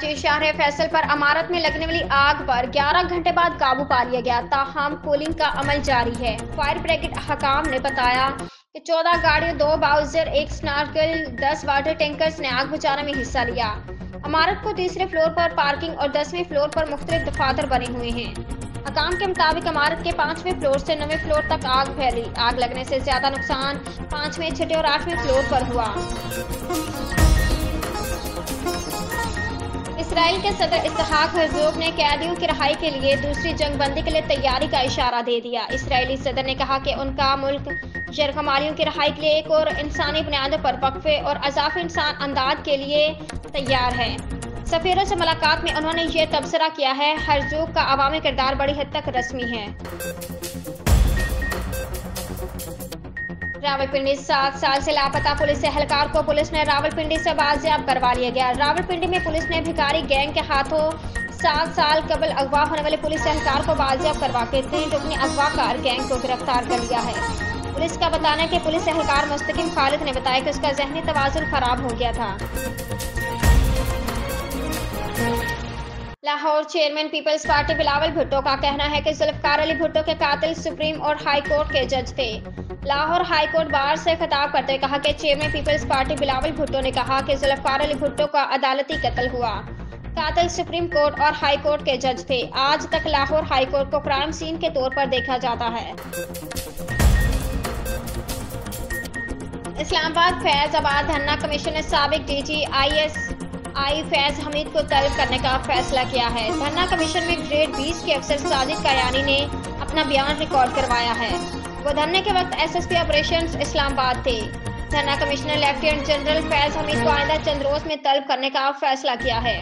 कराची शहर फैसल पर इमारत में लगने वाली आग पर 11 घंटे बाद काबू पा लिया गया, ताहम कूलिंग का अमल जारी है। फायर ब्रिगेड हकाम ने बताया कि 14 गाड़ियों, 2 बाउजर, 1 स्नॉर्कल, 10 वाटर टैंकर्स ने आग बुझाने में हिस्सा लिया। इमारत को तीसरे फ्लोर पर पार्किंग और 10वें फ्लोर पर मुख्तलिफ दफातर बने हुए हैं। हकाम के मुताबिक इमारत के 5वें फ्लोर से 9वें फ्लोर तक आग फैली। आग लगने से ज्यादा नुकसान 5वें, 6वें और 8वें फ्लोर पर हुआ। इसराइल के सदर इसहाक हर्जोग ने कैदियों की रिहाई के लिए दूसरी जंग बंदी के लिए तैयारी का इशारा दे दिया। इसराइली सदर ने कहा कि उनका मुल्क जरगमालियों की रिहाई के लिए एक और इंसानी बुनियादों पर वक्फे और अजाफी इंसान अंदाज के लिए तैयार है। सफीरों से मुलाकात में उन्होंने ये तबसरा किया है। हर्जोग का अवामी किरदार बड़ी हद तक रस्मी है। रावलपिंडी 7 साल से लापता पुलिस एहलकार को पुलिस ने रावलपिंडी से बाजियाब करवा लिया गया। रावलपिंडी में पुलिस ने भिखारी गैंग के हाथों 7 साल कबल अगवा होने वाले पुलिस एहलकार को बाजियाब करवा के 3 रुकनी अगवाकार गैंग को गिरफ्तार कर लिया है। पुलिस का बताना है कि पुलिस एहलकार मुस्तकिम खालिद ने बताया कि उसका जहनी तवाजुन खराब हो गया था। Lahore chairman Peoples Party Bilawal Bhutto का कहना है कि जुल्फकार अली भुट्टो के कातिल सुप्रीम और हाई कोर्ट के जज थे। लाहौर हाई कोर्ट बार से खिताब करते हुए कहा कि chairman Peoples Party Bilawal Bhutto ने कहा कि जुल्फकार अली भुट्टो का अदालती कत्ल हुआ। कातिल सुप्रीम कोर्ट और हाई कोर्ट के जज थे। आज तक लाहौर हाई कोर्ट को क्राइम सीन के तौर पर देखा जाता है। इस्लामाबाद फैजाबाद धरना कमीशन ने साबिक डीजी ISI फैज हमीद को तलब करने का फैसला किया है। धरना कमीशन में ग्रेड 20 के अफसर साजिद कायानी ने अपना बयान रिकॉर्ड करवाया है। वो धरने के वक्त SSP ऑपरेशंस इस्लामाबाद थे। धरना commissioner lieutenant general Faiz Hamid को आइंदा चंद रोज में तलब करने का फैसला किया है।